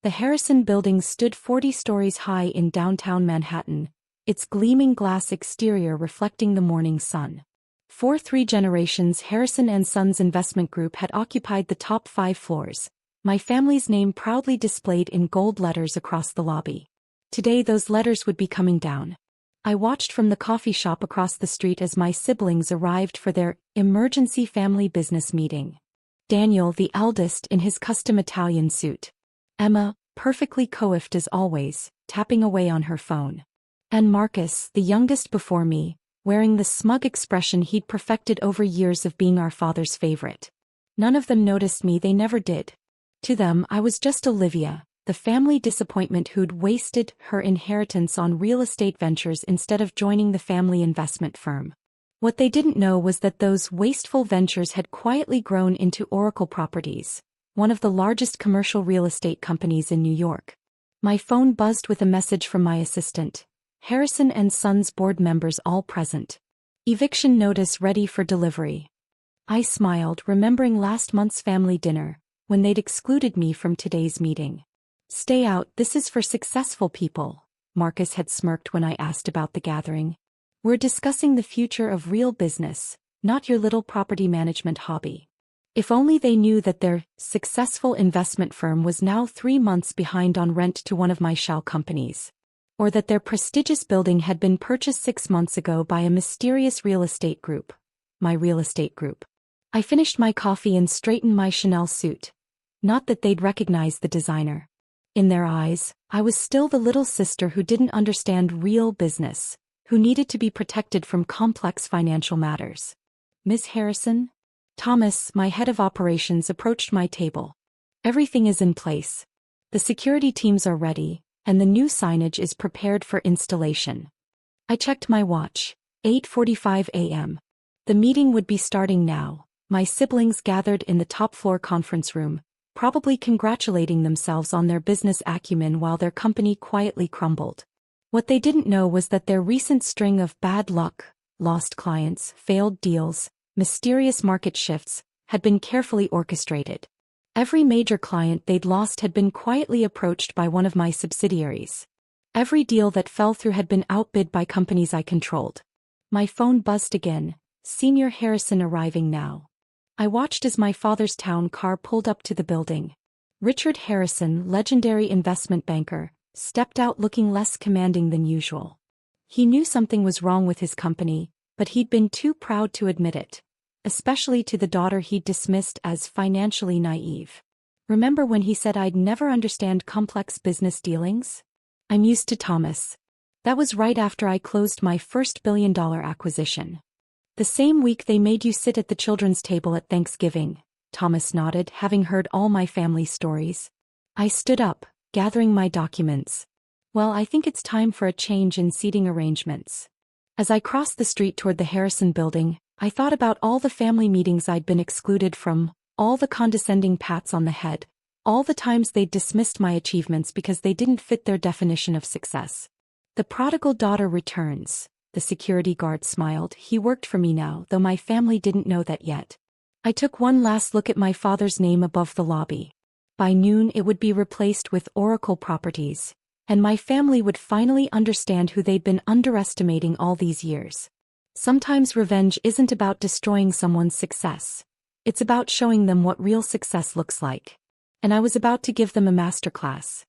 The Harrison Building stood 40 stories high in downtown Manhattan, its gleaming glass exterior reflecting the morning sun. For 3 generations, Harrison & Sons Investment Group had occupied the top 5 floors, my family's name proudly displayed in gold letters across the lobby. Today those letters would be coming down. I watched from the coffee shop across the street as my siblings arrived for their emergency family business meeting. Daniel, the eldest, in his custom Italian suit. Emma, perfectly coiffed as always, tapping away on her phone. And Marcus, the youngest before me, wearing the smug expression he'd perfected over years of being our father's favorite. None of them noticed me, they never did. To them, I was just Olivia, the family disappointment who'd wasted her inheritance on real estate ventures instead of joining the family investment firm. What they didn't know was that those wasteful ventures had quietly grown into Oracle Properties, one of the largest commercial real estate companies in New York. My phone buzzed with a message from my assistant. Harrison & Sons board members all present. Eviction notice ready for delivery. I smiled, remembering last month's family dinner, when they'd excluded me from today's meeting. Stay out, this is for successful people, Marcus had smirked when I asked about the gathering. We're discussing the future of real business, not your little property management hobby. If only they knew that their successful investment firm was now 3 months behind on rent to one of my shell companies. Or that their prestigious building had been purchased 6 months ago by a mysterious real estate group. My real estate group. I finished my coffee and straightened my Chanel suit. Not that they'd recognize the designer. In their eyes, I was still the little sister who didn't understand real business, who needed to be protected from complex financial matters. Ms. Harrison? Thomas, my head of operations, approached my table. Everything is in place. The security teams are ready, and the new signage is prepared for installation. I checked my watch. 8:45 a.m. The meeting would be starting now. My siblings gathered in the top-floor conference room, probably congratulating themselves on their business acumen while their company quietly crumbled. What they didn't know was that their recent string of bad luck, lost clients, failed deals, mysterious market shifts, had been carefully orchestrated. Every major client they'd lost had been quietly approached by one of my subsidiaries. Every deal that fell through had been outbid by companies I controlled. My phone buzzed again. Senior Harrison arriving now. I watched as my father's town car pulled up to the building. Richard Harrison, legendary investment banker, stepped out looking less commanding than usual. He knew something was wrong with his company, but he'd been too proud to admit it, especially to the daughter he'd dismissed as financially naive. Remember when he said I'd never understand complex business dealings? I'm used to Thomas. That was right after I closed my first billion-dollar acquisition. The same week they made you sit at the children's table at Thanksgiving, Thomas nodded, having heard all my family stories. I stood up, gathering my documents. Well, I think it's time for a change in seating arrangements. As I crossed the street toward the Harrison Building, I thought about all the family meetings I'd been excluded from, all the condescending pats on the head, all the times they'd dismissed my achievements because they didn't fit their definition of success. The prodigal daughter returns, the security guard smiled. He worked for me now, though my family didn't know that yet. I took one last look at my father's name above the lobby. By noon it would be replaced with Oracle Properties, and my family would finally understand who they'd been underestimating all these years. Sometimes revenge isn't about destroying someone's success. It's about showing them what real success looks like. And I was about to give them a masterclass.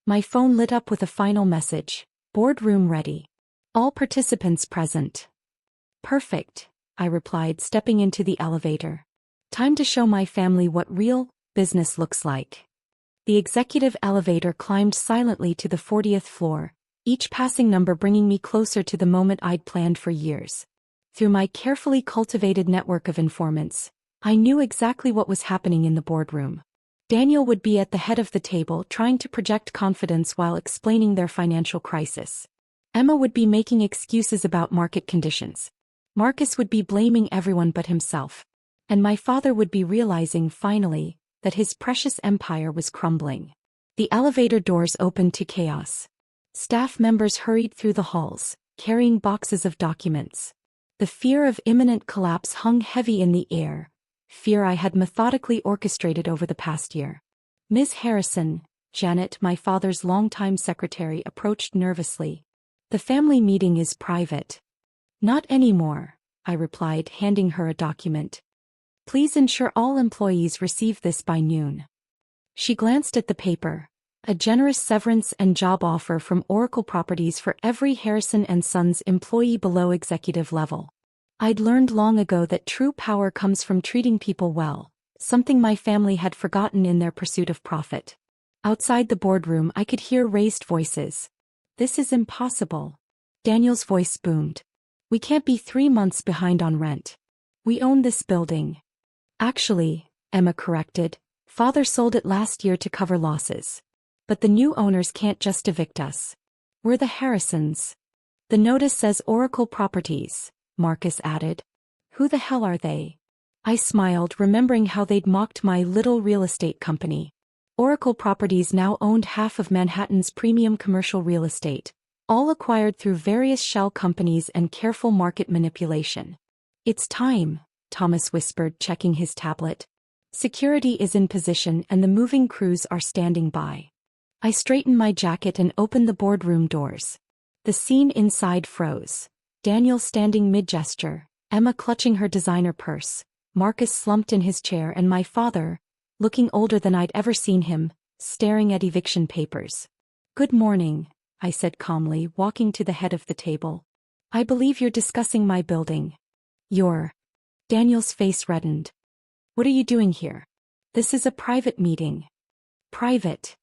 My phone lit up with a final message. Boardroom ready. All participants present. Perfect, I replied, stepping into the elevator. Time to show my family what real business looks like. The executive elevator climbed silently to the 40th floor, each passing number bringing me closer to the moment I'd planned for years. Through my carefully cultivated network of informants, I knew exactly what was happening in the boardroom. Daniel would be at the head of the table trying to project confidence while explaining their financial crisis. Emma would be making excuses about market conditions. Marcus would be blaming everyone but himself. And my father would be realizing, finally, that his precious empire was crumbling. The elevator doors opened to chaos. Staff members hurried through the halls, carrying boxes of documents. The fear of imminent collapse hung heavy in the air, fear I had methodically orchestrated over the past year. Ms. Harrison, Janet, my father's longtime secretary, approached nervously. The family meeting is private. Not anymore, I replied, handing her a document. Please ensure all employees receive this by noon. She glanced at the paper. A generous severance and job offer from Oracle Properties for every Harrison and Sons employee below executive level. I'd learned long ago that true power comes from treating people well, something my family had forgotten in their pursuit of profit. Outside the boardroom I could hear raised voices. This is impossible. Daniel's voice boomed. We can't be 3 months behind on rent. We own this building. Actually, Emma corrected, Father sold it last year to cover losses. But the new owners can't just evict us. We're the Harrisons. The notice says Oracle Properties, Marcus added. Who the hell are they? I smiled, remembering how they'd mocked my little real estate company. Oracle Properties now owned half of Manhattan's premium commercial real estate, all acquired through various shell companies and careful market manipulation. It's time, Thomas whispered, checking his tablet. Security is in position and the moving crews are standing by. I straightened my jacket and opened the boardroom doors. The scene inside froze. Daniel standing mid-gesture, Emma clutching her designer purse, Marcus slumped in his chair, and my father, looking older than I'd ever seen him, staring at eviction papers. Good morning, I said calmly, walking to the head of the table. I believe you're discussing my building. Daniel's face reddened. What are you doing here? This is a private meeting. Private?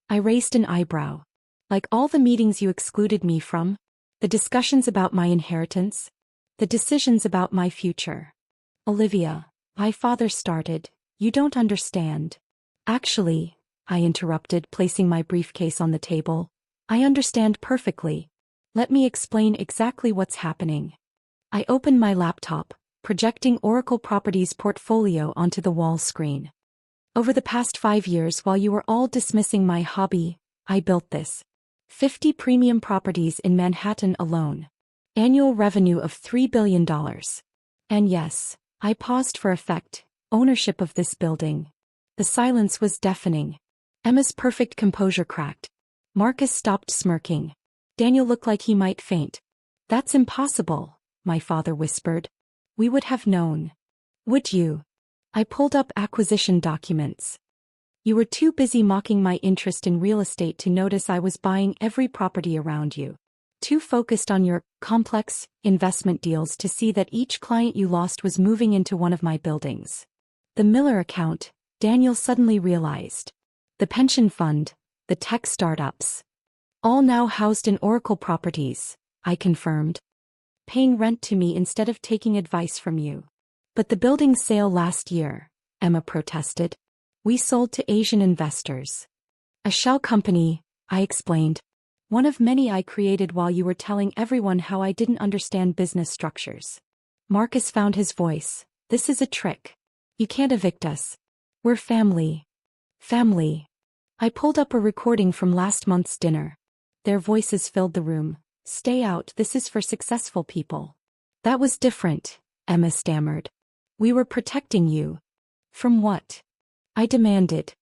I raised an eyebrow. Like all the meetings you excluded me from? The discussions about my inheritance? The decisions about my future? Olivia, my father started, you don't understand. Actually, I interrupted, placing my briefcase on the table, I understand perfectly. Let me explain exactly what's happening. I opened my laptop, projecting Oracle Properties' portfolio onto the wall screen. Over the past 5 years, while you were all dismissing my hobby, I built this. 50 premium properties in Manhattan alone. Annual revenue of $3 billion. And yes, I paused for effect, ownership of this building. The silence was deafening. Emma's perfect composure cracked. Marcus stopped smirking. Daniel looked like he might faint. That's impossible, my father whispered. We would have known. Would you? I pulled up acquisition documents. You were too busy mocking my interest in real estate to notice I was buying every property around you. Too focused on your complex investment deals to see that each client you lost was moving into one of my buildings. The Miller account, Daniel suddenly realized. The pension fund, the tech startups. All now housed in Oracle Properties, I confirmed. Paying rent to me instead of taking advice from you. But the building sale last year, Emma protested. We sold to Asian investors. A shell company, I explained. One of many I created while you were telling everyone how I didn't understand business structures. Marcus found his voice. This is a trick. You can't evict us. We're family. Family. I pulled up a recording from last month's dinner. Their voices filled the room. Stay out, this is for successful people. That was different, Emma stammered. We were protecting you. From what? I demanded.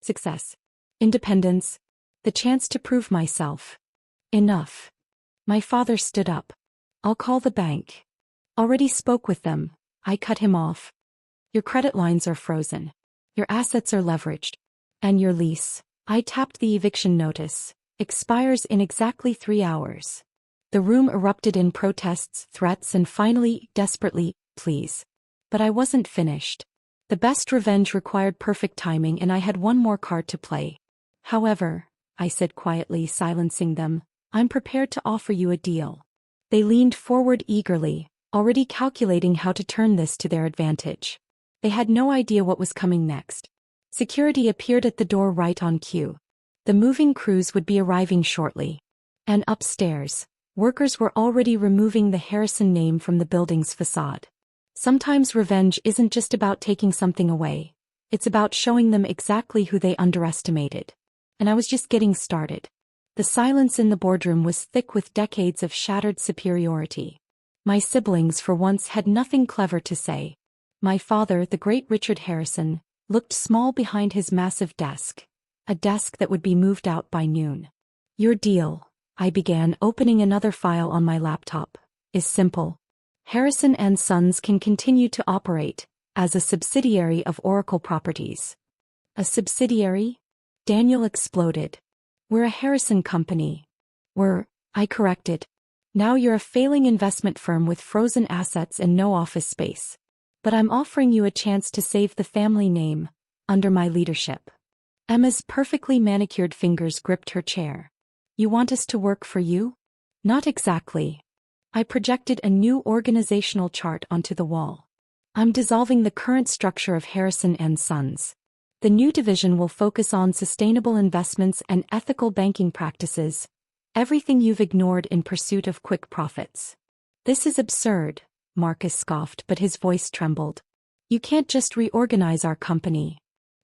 Success. Independence. The chance to prove myself. Enough. My father stood up. I'll call the bank. Already spoke with them, I cut him off. Your credit lines are frozen. Your assets are leveraged. And your lease, I tapped the eviction notice, expires in exactly 3 hours. The room erupted in protests, threats, and finally, desperately, please. But I wasn't finished. The best revenge required perfect timing, and I had one more card to play. However, I said quietly, silencing them, I'm prepared to offer you a deal. They leaned forward eagerly, already calculating how to turn this to their advantage. They had no idea what was coming next. Security appeared at the door right on cue. The moving crews would be arriving shortly. And upstairs, workers were already removing the Harrison name from the building's facade. Sometimes revenge isn't just about taking something away. It's about showing them exactly who they underestimated. And I was just getting started. The silence in the boardroom was thick with decades of shattered superiority. My siblings for once had nothing clever to say. My father, the great Richard Harrison, looked small behind his massive desk. a desk that would be moved out by noon. Your deal, I began, opening another file on my laptop, is simple. Harrison and Sons can continue to operate as a subsidiary of Oracle Properties. A subsidiary? Daniel exploded. We're a Harrison company. I corrected. Now you're a failing investment firm with frozen assets and no office space. But I'm offering you a chance to save the family name, under my leadership. Emma's perfectly manicured fingers gripped her chair. You want us to work for you? Not exactly. I projected a new organizational chart onto the wall. I'm dissolving the current structure of Harrison and Sons. The new division will focus on sustainable investments and ethical banking practices, everything you've ignored in pursuit of quick profits. This is absurd, Marcus scoffed, but his voice trembled. You can't just reorganize our company.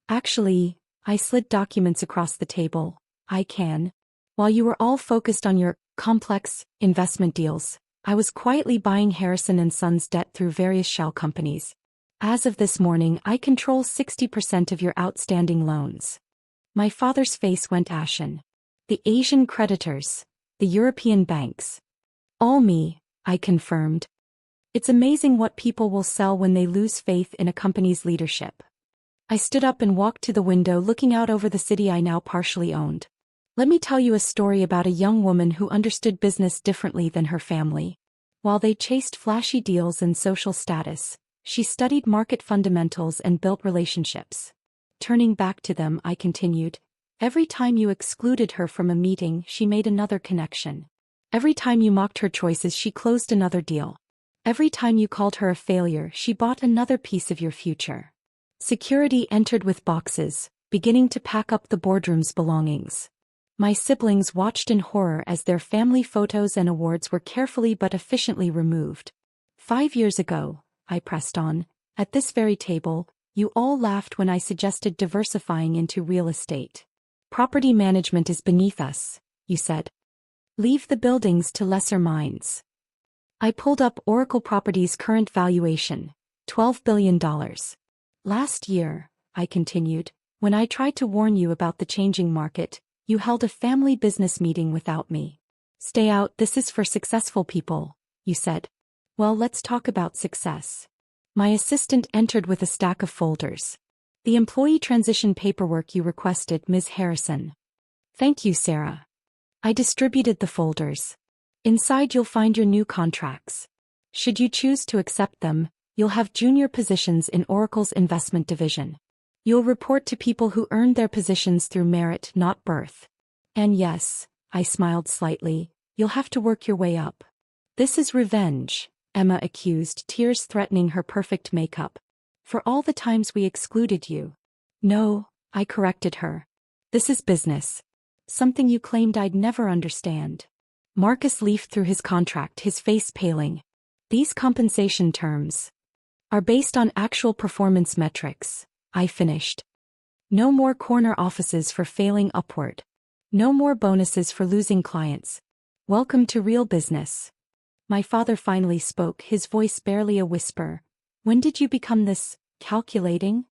Actually, I slid documents across the table. I can. While you were all focused on your complex investment deals, I was quietly buying Harrison and Sons debt through various shell companies. As of this morning, I control 60% of your outstanding loans. My father's face went ashen. The Asian creditors, the European banks. All me, I confirmed. It's amazing what people will sell when they lose faith in a company's leadership. I stood up and walked to the window, looking out over the city I now partially owned. Let me tell you a story about a young woman who understood business differently than her family. While they chased flashy deals and social status, she studied market fundamentals and built relationships. Turning back to them, I continued. Every time you excluded her from a meeting, she made another connection. Every time you mocked her choices, she closed another deal. Every time you called her a failure, she bought another piece of your future. Security entered with boxes, beginning to pack up the boardroom's belongings. My siblings watched in horror as their family photos and awards were carefully but efficiently removed. 5 years ago, I pressed on, at this very table, you all laughed when I suggested diversifying into real estate. Property management is beneath us, you said. Leave the buildings to lesser minds. I pulled up Oracle Properties' current valuation, $12 billion. Last year, I continued, when I tried to warn you about the changing market, you held a family business meeting without me. Stay out, this is for successful people, you said. Well, let's talk about success. My assistant entered with a stack of folders. The employee transition paperwork you requested, Ms. Harrison. Thank you, Sarah. I distributed the folders. Inside you'll find your new contracts. Should you choose to accept them, you'll have junior positions in Oracle's investment division. You'll report to people who earned their positions through merit, not birth. And yes, I smiled slightly, you'll have to work your way up. This is revenge, Emma accused, tears threatening her perfect makeup. For all the times we excluded you. No, I corrected her. This is business. Something you claimed I'd never understand. Marcus leafed through his contract, his face paling. These compensation terms are based on actual performance metrics, I finished. No more corner offices for failing upward. No more bonuses for losing clients. Welcome to real business. My father finally spoke, his voice barely a whisper. When did you become this calculating?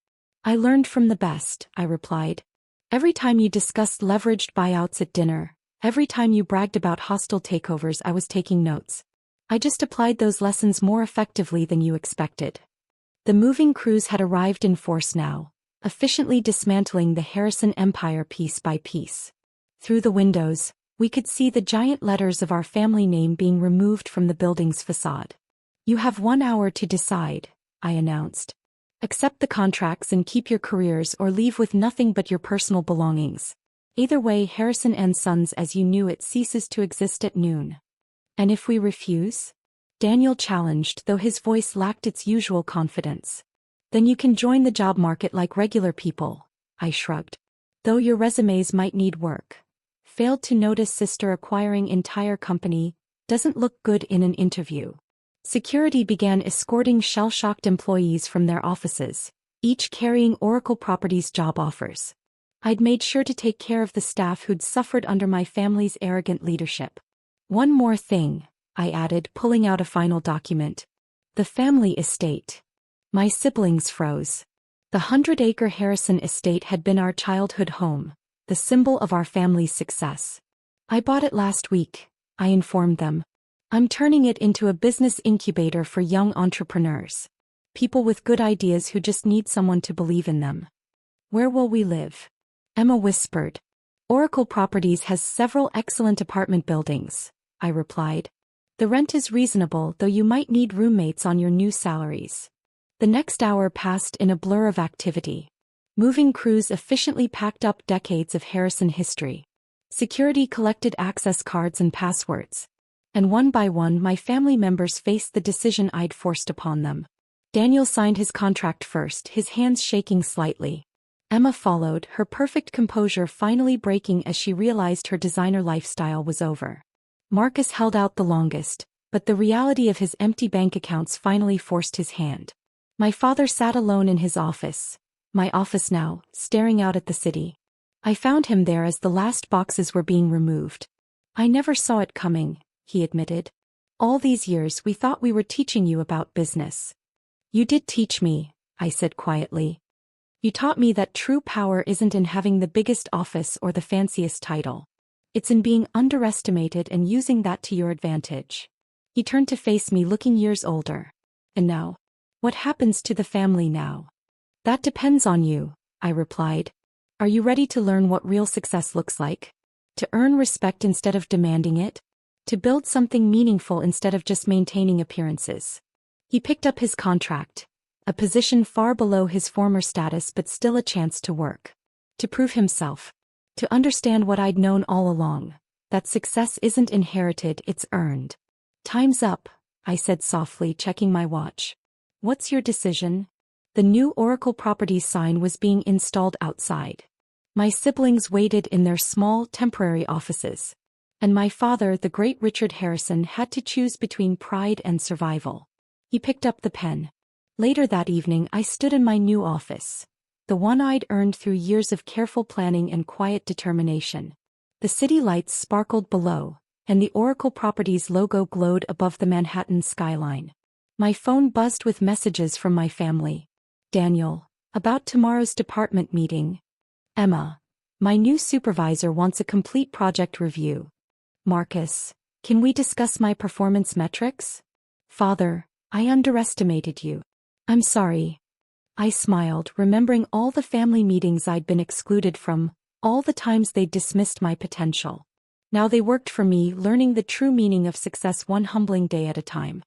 I learned from the best, I replied. Every time you discussed leveraged buyouts at dinner, every time you bragged about hostile takeovers, I was taking notes. I just applied those lessons more effectively than you expected. The moving crews had arrived in force now, efficiently dismantling the Harrison empire piece by piece. Through the windows, we could see the giant letters of our family name being removed from the building's facade. You have 1 hour to decide, I announced. Accept the contracts and keep your careers, or leave with nothing but your personal belongings. Either way, Harrison and Sons as you knew it ceases to exist at noon. And if we refuse? Daniel challenged, though his voice lacked its usual confidence. Then you can join the job market like regular people, I shrugged. Though your resumes might need work. Failed to notice sister acquiring entire company, doesn't look good in an interview. Security began escorting shell-shocked employees from their offices, each carrying Oracle Properties job offers. I'd made sure to take care of the staff who'd suffered under my family's arrogant leadership. One more thing, I added, pulling out a final document. The family estate. My siblings froze. The 100-acre Harrison estate had been our childhood home, the the symbol of our family's success. I bought it last week, I informed them. I'm turning it into a business incubator for young entrepreneurs. People with good ideas who just need someone to believe in them. Where will we live? Emma whispered. Oracle Properties has several excellent apartment buildings, I replied. The rent is reasonable, though you might need roommates on your new salaries. The next hour passed in a blur of activity. Moving crews efficiently packed up decades of Harrison history. Security collected access cards and passwords. And one by one my family members faced the decision I'd forced upon them. Daniel signed his contract first, his hands shaking slightly. Emma followed, her perfect composure finally breaking as she realized her designer lifestyle was over. Marcus held out the longest, but the reality of his empty bank accounts finally forced his hand. My father sat alone in his office, my office now, staring out at the city. I found him there as the last boxes were being removed. I never saw it coming, he admitted. All these years we thought we were teaching you about business. You did teach me, I said quietly. You taught me that true power isn't in having the biggest office or the fanciest title. It's in being underestimated and using that to your advantage. He turned to face me, looking years older. And now? What happens to the family now? That depends on you, I replied. Are you ready to learn what real success looks like? To earn respect instead of demanding it? To build something meaningful instead of just maintaining appearances? He picked up his contract, a position far below his former status but still a chance to work. To prove himself. To understand what I'd known all along, that success isn't inherited, it's earned. Time's up, I said softly, checking my watch. What's your decision? The new Oracle Properties sign was being installed outside. My siblings waited in their small, temporary offices. And my father, the great Richard Harrison, had to choose between pride and survival. He picked up the pen. Later that evening I stood in my new office. The one I'd earned through years of careful planning and quiet determination. The city lights sparkled below, and the Oracle Properties logo glowed above the Manhattan skyline. My phone buzzed with messages from my family. Daniel, about tomorrow's department meeting. Emma, my new supervisor wants a complete project review. Marcus, can we discuss my performance metrics? Father, I underestimated you. I'm sorry. I smiled, remembering all the family meetings I'd been excluded from, all the times they'd dismissed my potential. Now they worked for me, learning the true meaning of success one humbling day at a time.